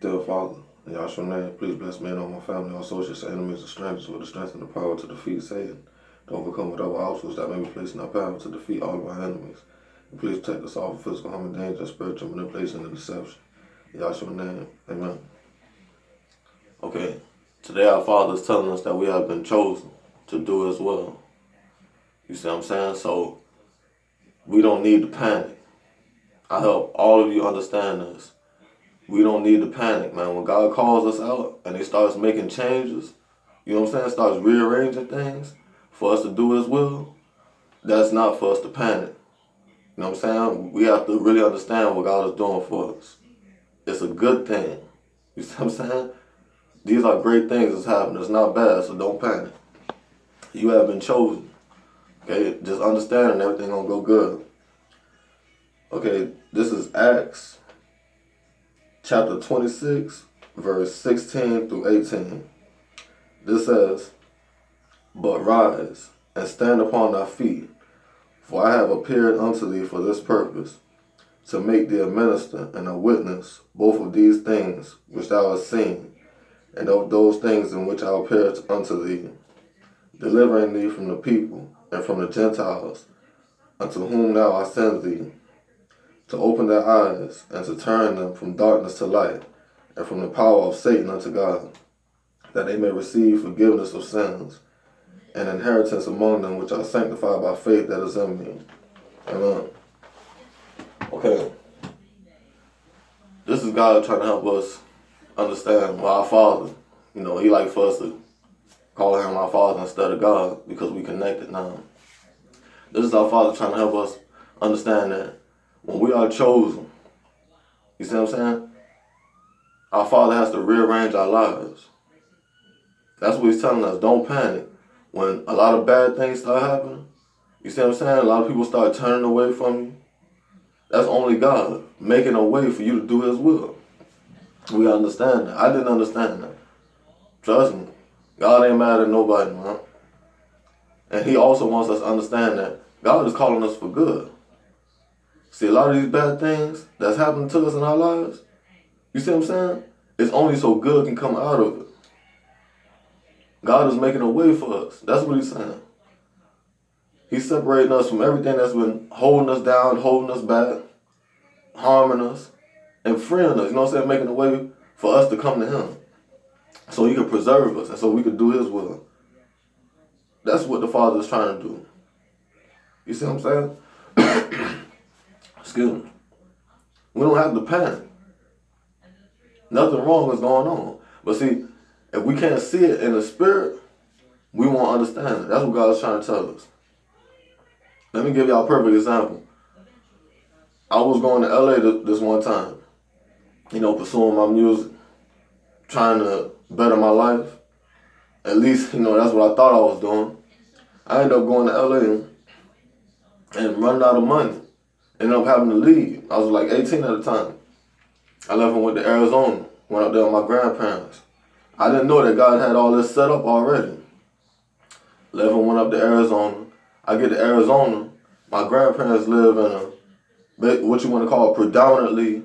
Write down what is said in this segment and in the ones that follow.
Dear Father, in Yahshua's name, please bless me and all my family, all associates, enemies, and strangers with the strength and the power to defeat Satan, to overcome whatever obstacles that may be placed in our path, to defeat all of our enemies. And please protect us all from physical harm and danger, spiritual manipulation and deception. In Yahshua's name, amen. Okay, today our Father is telling us that we have been chosen to do His will. You see what I'm saying? So, we don't need to panic. I hope all of you understand this. We don't need to panic, man. When God calls us out and He starts making changes, you know what I'm saying, starts rearranging things for us to do His will, that's not for us to panic. You know what I'm saying? We have to really understand what God is doing for us. It's a good thing. You see what I'm saying? These are great things that's happening. It's not bad, so don't panic. You have been chosen. Okay? Just understand and everything gonna go good. Okay, this is Acts chapter 26, verse 16 through 18. This says, "But rise, and stand upon thy feet, for I have appeared unto thee for this purpose, to make thee a minister and a witness both of these things which thou hast seen, and of those things in which I appeared unto thee, delivering thee from the people and from the Gentiles, unto whom now I send thee, to open their eyes, and to turn them from darkness to light, and from the power of Satan unto God, that they may receive forgiveness of sins, and inheritance among them which are sanctified by faith that is in me." Amen. Okay. This is God trying to help us understand our Father. You know, He likes for us to call Him our Father instead of God, because we connected now. This is our Father trying to help us understand that when we are chosen, you see what I'm saying? Our Father has to rearrange our lives. That's what He's telling us. Don't panic. When a lot of bad things start happening, you see what I'm saying? A lot of people start turning away from you. That's only God making a way for you to do His will. We understand that. I didn't understand that. Trust me. God ain't mad at nobody, man. And He also wants us to understand that God is calling us for good. See, a lot of these bad things that's happening to us in our lives, you see what I'm saying? It's only so good can come out of it. God is making a way for us. That's what He's saying. He's separating us from everything that's been holding us down, holding us back, harming us, and freeing us. You know what I'm saying? Making a way for us to come to Him, so He could preserve us and so we could do His will. That's what the Father is trying to do. You see what I'm saying? Excuse me. We don't have to panic. Nothing wrong is going on. But see, if we can't see it in the spirit, we won't understand it. That's what God is trying to tell us. Let me give y'all a perfect example. I was going to LA this one time, you know, pursuing my music, trying to better my life. At least, you know, that's what I thought I was doing. I ended up going to LA and running out of money. Ended up having to leave. I was like 18 at the time. I left and went to Arizona. Went up there with my grandparents. I didn't know that God had all this set up already. Left and went up to Arizona. I get to Arizona. My grandparents live in a, what you want to call, predominantly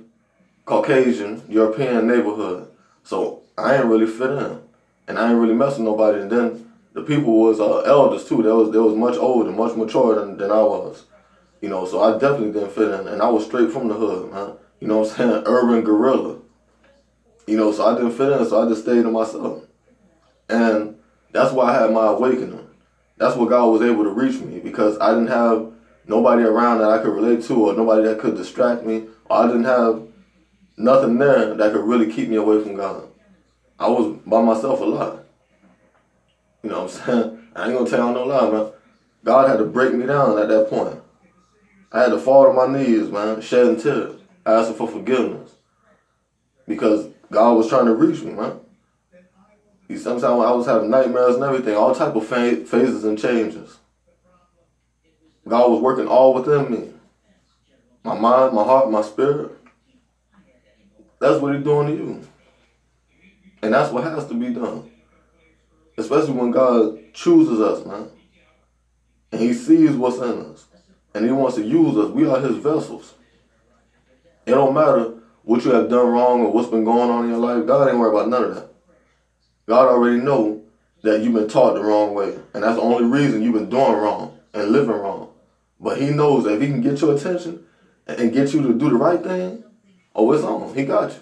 Caucasian, European neighborhood. So I ain't really fit in. And I ain't really mess with nobody. And then the people was elders too. They was much older, much mature than I was. You know, so I definitely didn't fit in. And I was straight from the hood, man. You know what I'm saying? Urban gorilla. You know, so I didn't fit in, so I just stayed to myself. And that's why I had my awakening. That's where God was able to reach me, because I didn't have nobody around that I could relate to, or nobody that could distract me, or I didn't have nothing there that could really keep me away from God. I was by myself a lot. You know what I'm saying? I ain't gonna tell you no lie, man. God had to break me down at that point. I had to fall to my knees, man, shedding tears, asking for forgiveness, because God was trying to reach me, man. Sometimes I was having nightmares and everything, all type of phases and changes. God was working all within me. My mind, my heart, my spirit. That's what He's doing to you. And that's what has to be done. Especially when God chooses us, man. And He sees what's in us. And He wants to use us. We are His vessels. It don't matter what you have done wrong or what's been going on in your life, God ain't worried about none of that. God already know that you've been taught the wrong way. And that's the only reason you've been doing wrong and living wrong. But he knows that if he can get your attention and get you to do the right thing, oh, it's on. He got you.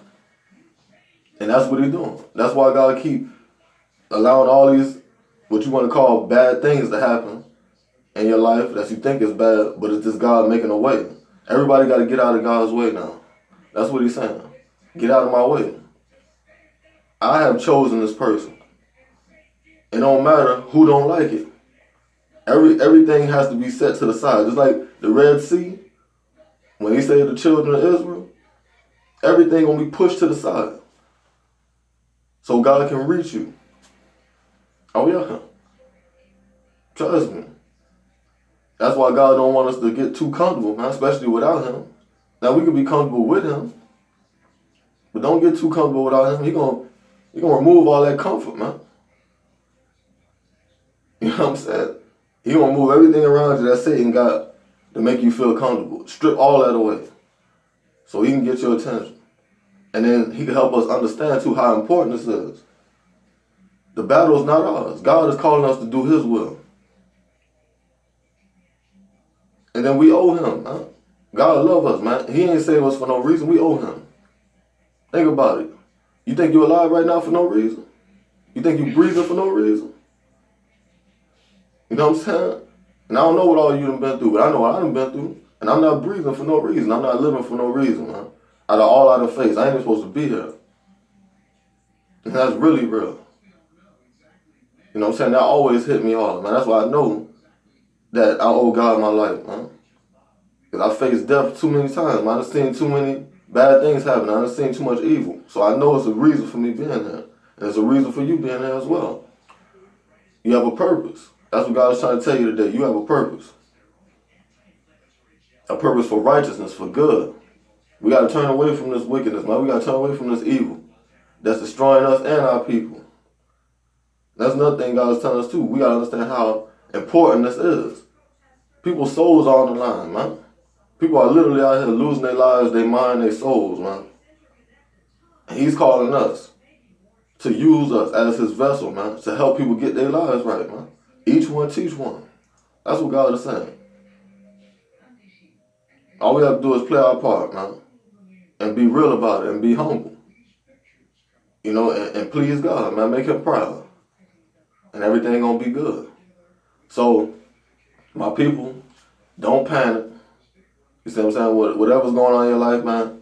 And that's what he's doing. That's why God keep allowing all these, what you want to call bad things to happen in your life that you think is bad, but it's just God making a way. Everybody got to get out of God's way now. That's what he's saying. Get out of my way. I have chosen this person. It don't matter who don't like it. Everything has to be set to the side. Just like the Red Sea, when he saved the children of Israel, everything gonna be pushed to the side so God can reach you. Oh yeah. Trust me. That's why God don't want us to get too comfortable, man, especially without him. Now we can be comfortable with him, but don't get too comfortable without him. He gonna remove all that comfort, man. You know what I'm saying? He gonna move everything around you that Satan got to make you feel comfortable. Strip all that away so he can get your attention. And then he can help us understand too how important this is. The battle is not ours. God is calling us to do his will. And then we owe him, man. God love us, man. He ain't saved us for no reason. We owe him. Think about it. You think you're alive right now for no reason? You think you're breathing for no reason? You know what I'm saying? And I don't know what all you done been through, but I know what I done been through. And I'm not breathing for no reason. I'm not living for no reason, man. Out of all I done faced, I ain't even supposed to be here. And that's really real. You know what I'm saying? That always hit me hard, man. That's why I know that I owe God my life, man. Because I faced death too many times, man. I've seen too many bad things happen. I've seen too much evil. So I know it's a reason for me being here. And it's a reason for you being here as well. You have a purpose. That's what God is trying to tell you today. You have a purpose. A purpose for righteousness, for good. We got to turn away from this wickedness, man. We got to turn away from this evil that's destroying us and our people. That's another thing God is telling us too. We got to understand how important this is. People's souls are on the line, man. People are literally out here losing their lives, their mind, their souls, man. And he's calling us to use us as his vessel, man, to help people get their lives right, man. Each one teach one. That's what God is saying. All we have to do is play our part, man, and be real about it and be humble. You know, and please God, man, make him proud. And everything gonna be good. So, my people, don't panic. You see what I'm saying? Whatever's going on in your life, man,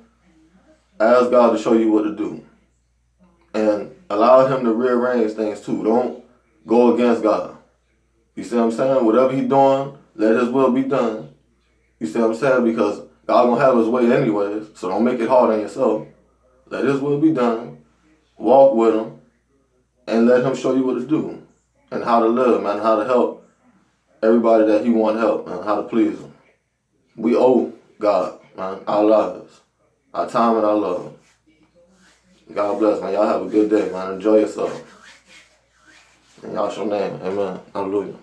ask God to show you what to do. And allow him to rearrange things too. Don't go against God. You see what I'm saying? Whatever he's doing, let his will be done. You see what I'm saying? Because God gonna have his way anyways, so don't make it hard on yourself. Let his will be done. Walk with him. And let him show you what to do. And how to live, man. How to help everybody that he want help, man. How to please him. We owe God, man, our lives, our time and our love. God bless, man. Y'all have a good day, man. Enjoy yourself. In Yahshua's name, amen. Hallelujah.